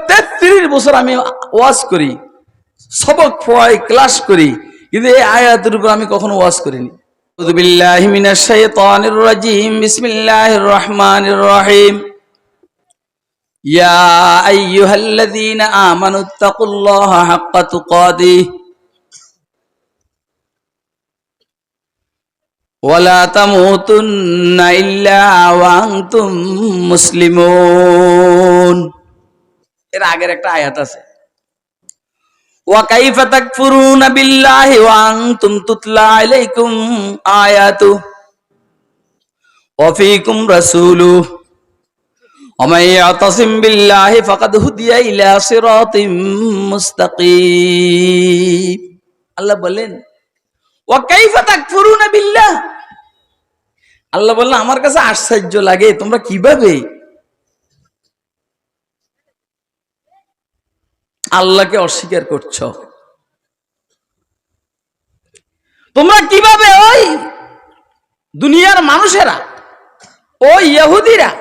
33 বছর আমি ওয়াজ করি, সবক পড়াই, ক্লাস করি, কিন্তু এই আয়াতের উপর আমি কখনো ওয়াজ করিনি। আউযু বিল্লাহি মিনাশ শাইতানির রাজিম, বিসমিল্লাহির রহমানির রহিম। ইয়া আইয়ুহাল্লাযীনা আমানুত্তাকুল্লাহা হাক্কা তুকাতিহি ওয়ালা তামুতুন্না ইল্লা ওয়া আনতুম মুসলিমুন। এর আগের একটা আয়াত আছে, ওয়া কাইফা তাকফুরুনা বিল্লাহি ওয়া আনতুম তুতলা আলাইকুম আয়াতু ওয়া ফীকুম রাসূলুহু ওয়া মান ইয়াতাসিম বিল্লাহি ফাকাদ হুদিয়া ইলা সিরাতিম মুস্তাকিম। আল্লাহ বলেন, ওয়া কাইফা তাকফুরুনা বিল্লাহ, আল্লাহ বললেন আমার কাছে আশ্চর্য লাগে তোমরা কিভাবে আল্লাহকে অস্বীকার করছো। তোমরা কিভাবে ওই দুনিয়ার মানুষেরা, ও ইহুদিরা,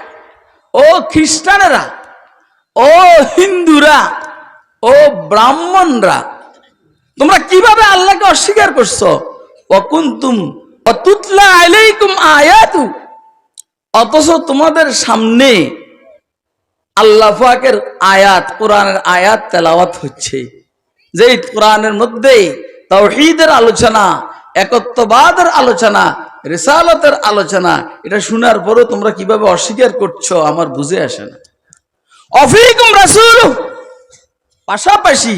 ও খ্রিস্টানেরা, ও হিন্দুরা, ও ব্রাহ্মণরা, তোমরা কিভাবে আল্লাহকে অস্বীকার করছো। ওয়াকুনতুম ওয়াতুতলা আলাইকুম আয়াতু, অথচ তোমাদের সামনে আল্লাহ পাকের আয়াত, কোরআনের আয়াত তেলাওয়াত হচ্ছে, যে কোরআনের মধ্যে তাওহীদের আলোচনা, একত্ববাদের আলোচনা, রিসালাতের আলোচনা, এটা শোনার পরও তোমরা কিভাবে অস্বীকার করছো আমার বুঝে আসে না। অফিকুম রাসূল, পাশাপাশি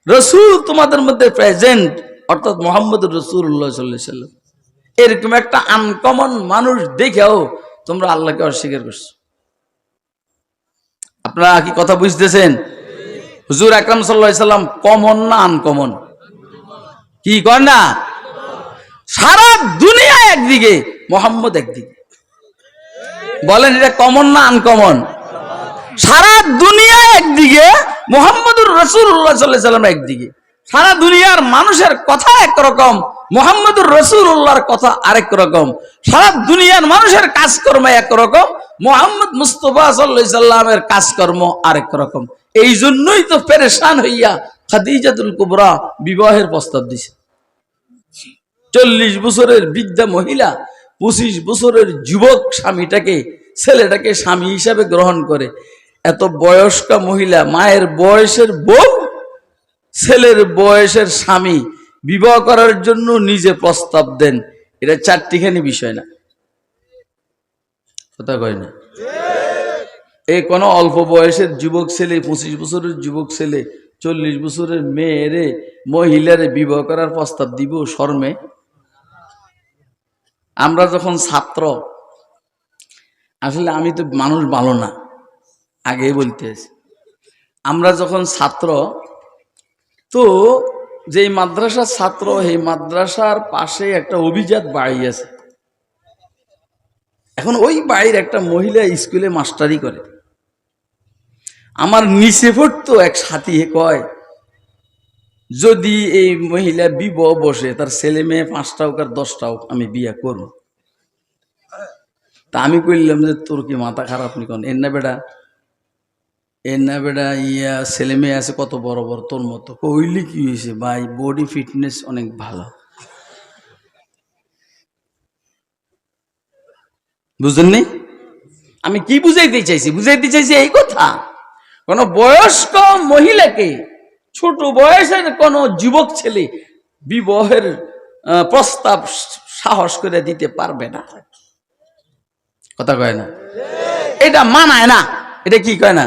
রাসূল তোমাদের মধ্যে প্রেজেন্ট, অর্থাৎ মুহাম্মদুর রাসূলুল্লাহ সাল্লাল্লাহু আলাইহি ওয়াসাল্লাম। এরকম একটা আনকমন মানুষ দেখেও তোমরা আল্লাহকে অস্বীকার করছো। আপনারা কি কথা বুঝতেছেন? হুজুর আকরাম সাল্লাল্লাহু আলাইহি সাল্লাম কমন না আনকমন? কি কর না, সারা দুনিয়া একদিকে, মুহাম্মদ একদিকে। বলেন এটা কমন না আনকমন? সারা দুনিয়া একদিকে, মুহাম্মদুর রাসূলুল্লাহ সাল্লাল্লাহু আলাইহি ওয়াসাল্লাম একদিকে। সারা দুনিয়ার মানুষের কথা একরকম, মুহাম্মদুর রাসূলুল্লাহর কথা আরেক রকম। সারা দুনিয়ার মানুষের কাজকর্ম একরকম, মুহাম্মদ মুস্তাফা সাল্লাল্লাহু আলাইহি সাল্লামের কাজকর্ম আরেক রকম। এই জন্যই তো পেরেশান হইয়া খাদিজাতুল কুবরা বিবাহের প্রস্তাব দিছে। 40 বছরের বৃদ্ধা মহিলা 25 বছরের যুবক স্বামীটাকে, ছেলেটাকে স্বামী হিসাবে গ্রহণ করে। এত বয়স্কা মহিলা, মায়ের বয়সের বউ, ছেলের বয়সের স্বামী বিবাহ করার জন্য নিজে প্রস্তাব দেন, এটা চারটিখানি বিষয় না, কথা কয় না। এই কোন অল্প বয়সের যুবক ছেলে, 25 বছরের যুবক ছেলে 40 বছরের মেয়েরে, মহিলারে বিবাহ করার প্রস্তাব দিব শর্মে? আমরা যখন ছাত্র, আসলে আমি তো মানুষ ভালো না, আগেই বলতে আছি, আমরা যখন ছাত্র, তো যেই মাদ্রাসার ছাত্র, এই মাদ্রাসার পাশে একটা অভিজাত বাড়ি আছে। এখন ওই বাড়ির একটা মহিলা স্কুলে মাস্টারি করে। আমার নিচে পড়তো এক সাথী, কয় যদি এই মহিলা বিবাহ বসে, তার ছেলে মেয়ে 5টা হোক আর 10টা হোক, আমি বিয়ে করব। তা আমি কইলাম যে তোর কি মাথা খারাপ নি? কোন এর না বেটা, ইয়া ছেলে মেয়ে আছে কত বড় বড়, তোর মতো। কইলি কি হয়েছে ভাই, বডি ফিটনেস অনেক ভালো। বুঝলেননি আমি কি বুঝাইতে চাইছি? বুঝাইতে চাইছি এই কথা, কোন বয়স্ক মহিলাকে ছোট বয়সের কোন যুবক ছেলে বিবাহের প্রস্তাব সাহস করে দিতে পারবে না, কথা কয় না, এটা মানায় না। এটা কি কয় না?